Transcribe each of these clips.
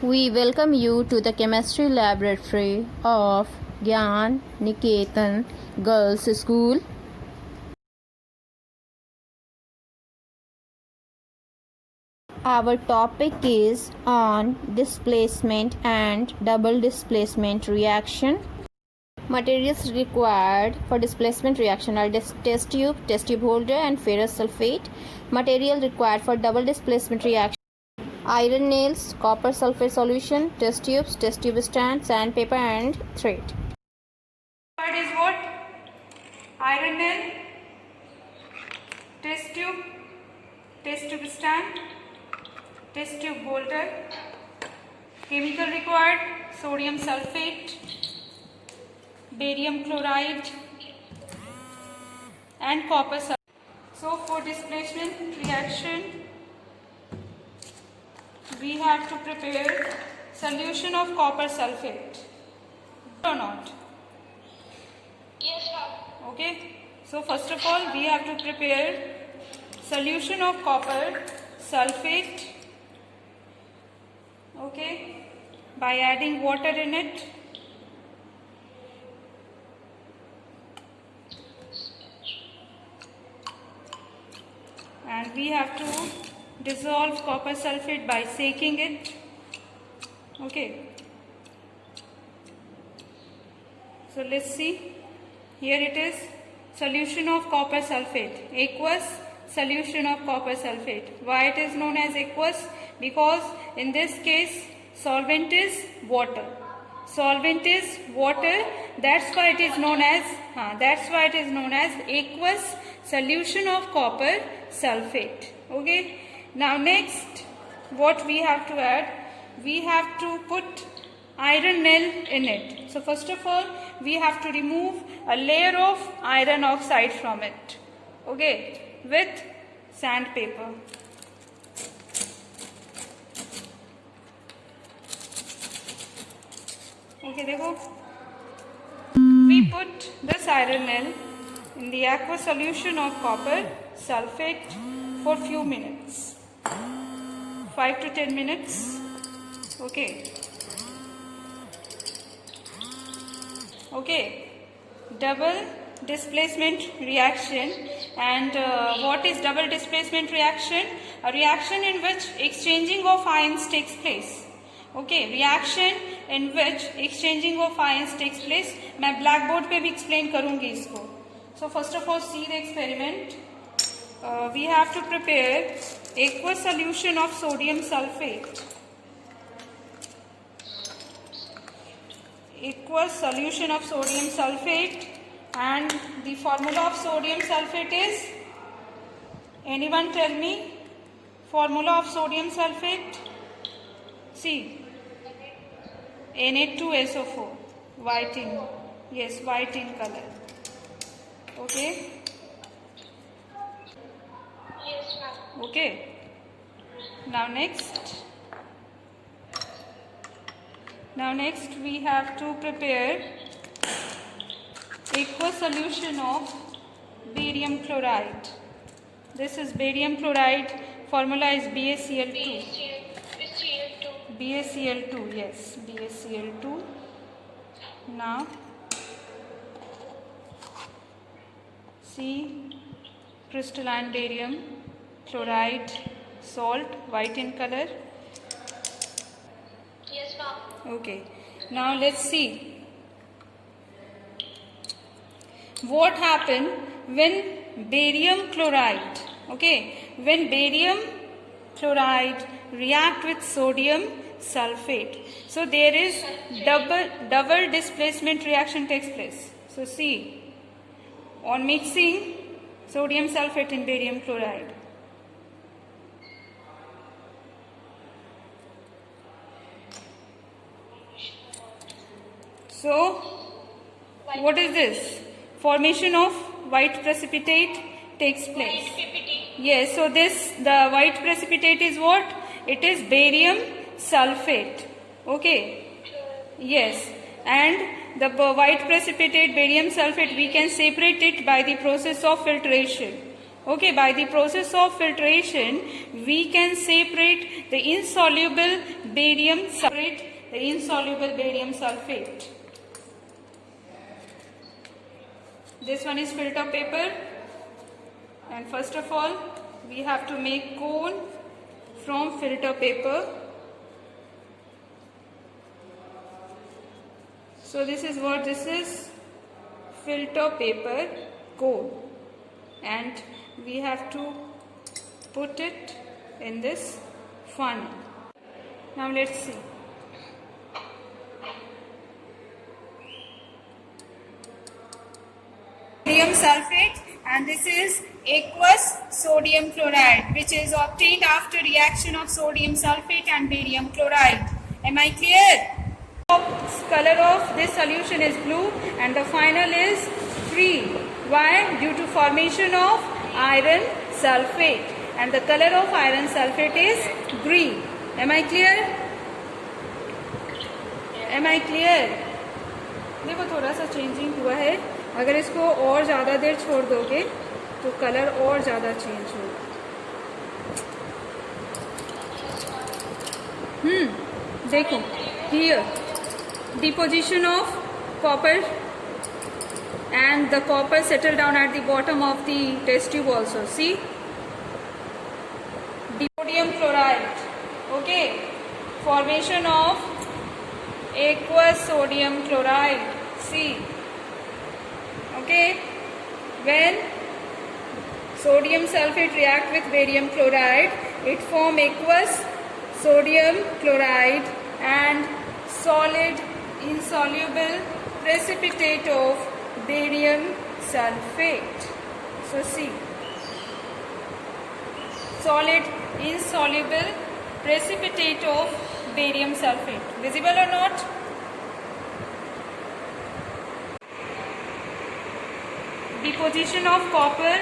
We welcome you to the chemistry laboratory of Gyan Niketan Girls School. Our topic is on displacement and double displacement reaction. Materials required for displacement reaction are test tube holder and ferrous sulfate. Material required for double displacement reaction: iron nails, copper sulfate solution, test tube stand, sandpaper and thread. Third is what? Iron nail, test tube stand, test tube holder. Chemical required: sodium sulfate, barium chloride and copper sulfate. So for displacement reaction, we have to prepare solution of copper sulfate or not? Yes, ma'am. Okay. So first of all, we have to prepare solution of copper sulfate. Okay, by adding water in it. And we have to dissolve copper sulfate by shaking it. Okay. So let's see. Here it is, solution of copper sulfate, aqueous solution of copper sulfate. Why it is known as aqueous? Because in this case solvent is water. Solvent is water. That's why it is known as aqueous solution of copper sulfate. Okay. Now next, what we have to add? We have to put iron nail in it. So first of all, we have to remove a layer of iron oxide from it. Okay, with sandpaper. Okay, देखो. We put this iron nail in the aqueous solution of copper sulfate for few minutes, 5 to 10 minutes. Okay. Okay, double displacement reaction. And what is double displacement reaction? A reaction in which exchanging of ions takes place. Okay, reaction in which exchanging of ions takes place. मैं blackboard पे भी explain करूँगी इसको. So first of all, see the experiment. We have to prepare aqueous solution of sodium sulfate. Aqueous solution of sodium sulfate, and the formula of sodium sulfate is, anyone tell me formula of sodium sulfate? See, Na2SO4, white in, yes, white in color. Okay. Yes, ma'am. Okay. Now next we have to prepare aqueous solution of barium chloride. This is barium chloride, formula is BaCl2. BaCl2, yes, BaCl2. Now see, crystalline barium chloride salt, white in color. Yes, ma'am. Okay, now let's see what happened when barium chloride, okay, when barium chloride react with sodium sulfate. So there is double displacement reaction takes place. So see, on mixing sodium sulfate and barium chloride, so what is this? Formation of white precipitate takes place. Yes, so the white precipitate is what? It is barium sulfate. Okay. Yes, and the white precipitate barium sulfate, we can separate it by the process of filtration. Okay, by the process of filtration, we can separate the insoluble barium sulfate. This one is filter paper, and first of all, we have to make cone from filter paper. So this is filter paper cone, and we have to put it in this funnel. Now let's see. Sodium sulfate, and this is aqueous sodium chloride, which is obtained after reaction of sodium sulfate and barium chloride. Am I clear? Color of this solution is blue and the final is green. Why? Due to formation of iron sulfate, and the color of iron sulfate is green. Am I clear? Am I clear? देखो थोड़ा सा changing हुआ है. अगर इसको और ज़्यादा देर छोड़ दोगे तो कलर और ज़्यादा चेंज होगा. देखो here deposition of copper, and the copper settle down at the bottom of the test tube also. See, sodium chloride. Okay, formation of aqueous sodium chloride. See, okay, when sodium sulfate react with barium chloride, it form aqueous sodium chloride and solid insoluble precipitate of barium sulfate. So see, solid insoluble precipitate of barium sulfate. Visible or not? Deposition of copper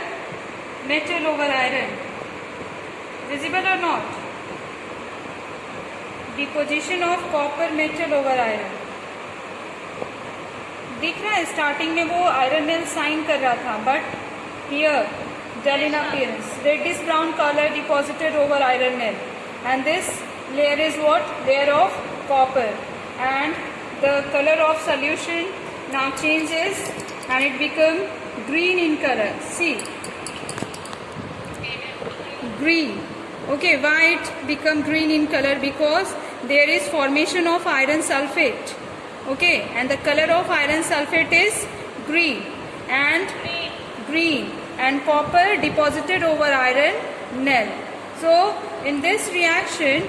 metal over iron. Visible or not? Deposition of copper metal over iron. दिख रहा है starting में वो iron nail sign कर रहा था, but here dull in appearance, reddish brown color deposited over iron nail, and this layer is what? Layer of copper, and the color of solution now changes and it become green in color. See, green. Okay, why it become green in color? Because there is formation of iron sulfate. Okay, and the color of iron sulfate is green, and copper deposited over iron nail. So in this reaction,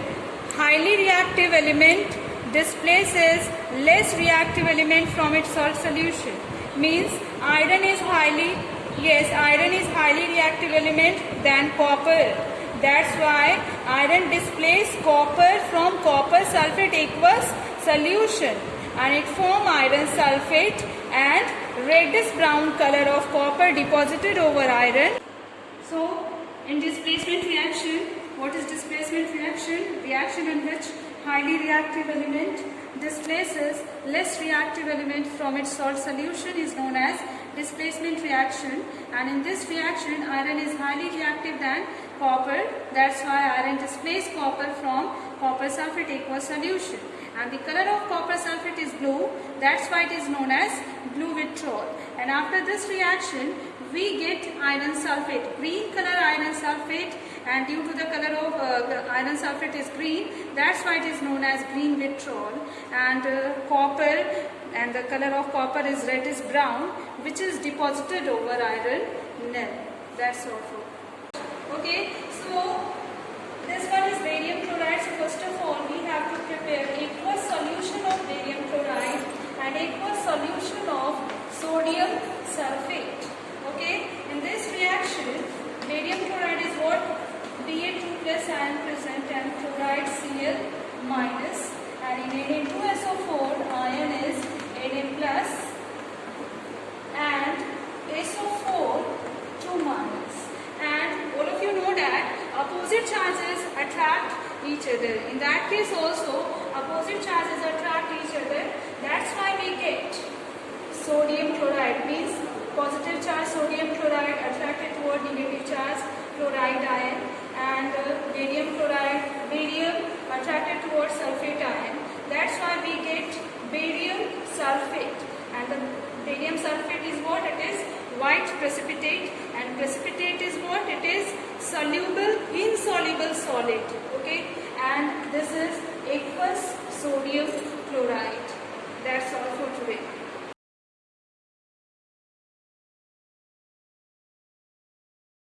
highly reactive element displaces less reactive element from its salt solution. Means iron is highly reactive element than copper. That's why iron displaces copper from copper sulfate aqueous solution, and it form iron sulfate and reddish brown color of copper deposited over iron. So in displacement reaction, what is displacement reaction? Reaction in which highly reactive element displaces less reactive element from its salt solution is known as displacement reaction, and in this reaction iron is highly reactive than copper. That's why iron displaces copper from copper sulfate aqueous solution, and the color of copper sulfate is blue. That's why it is known as blue vitriol. And after this reaction we get iron sulfate, green color iron sulfate, and due to the color of iron sulfate is green, that's why it is known as green vitriol. And copper, and the color of copper is reddish brown, which is deposited over iron nail. That's all for. Okay, so this one is barium chloride. So first of all we have to prepare aqueous solution of barium chloride and aqueous solution of sodium sulfate. Okay, in this reaction barium chloride is what? Da2 plus ion present and chloride Cl minus, and in Na2SO4 ion is Na plus and SO4 2 minus. And all of you know that opposite charges attract each other. In that case also opposite charges attract each other. That's why we get sodium chloride, means positive charge sodium chloride attracted toward negative charge chloride ion, and barium chloride, barium attracted towards sulfate ion. That's why we get barium sulfate, and the barium sulfate is what? It is white precipitate, and precipitate is what? It is soluble, insoluble solid. Okay, and this is aqueous sodium chloride. That's all for today.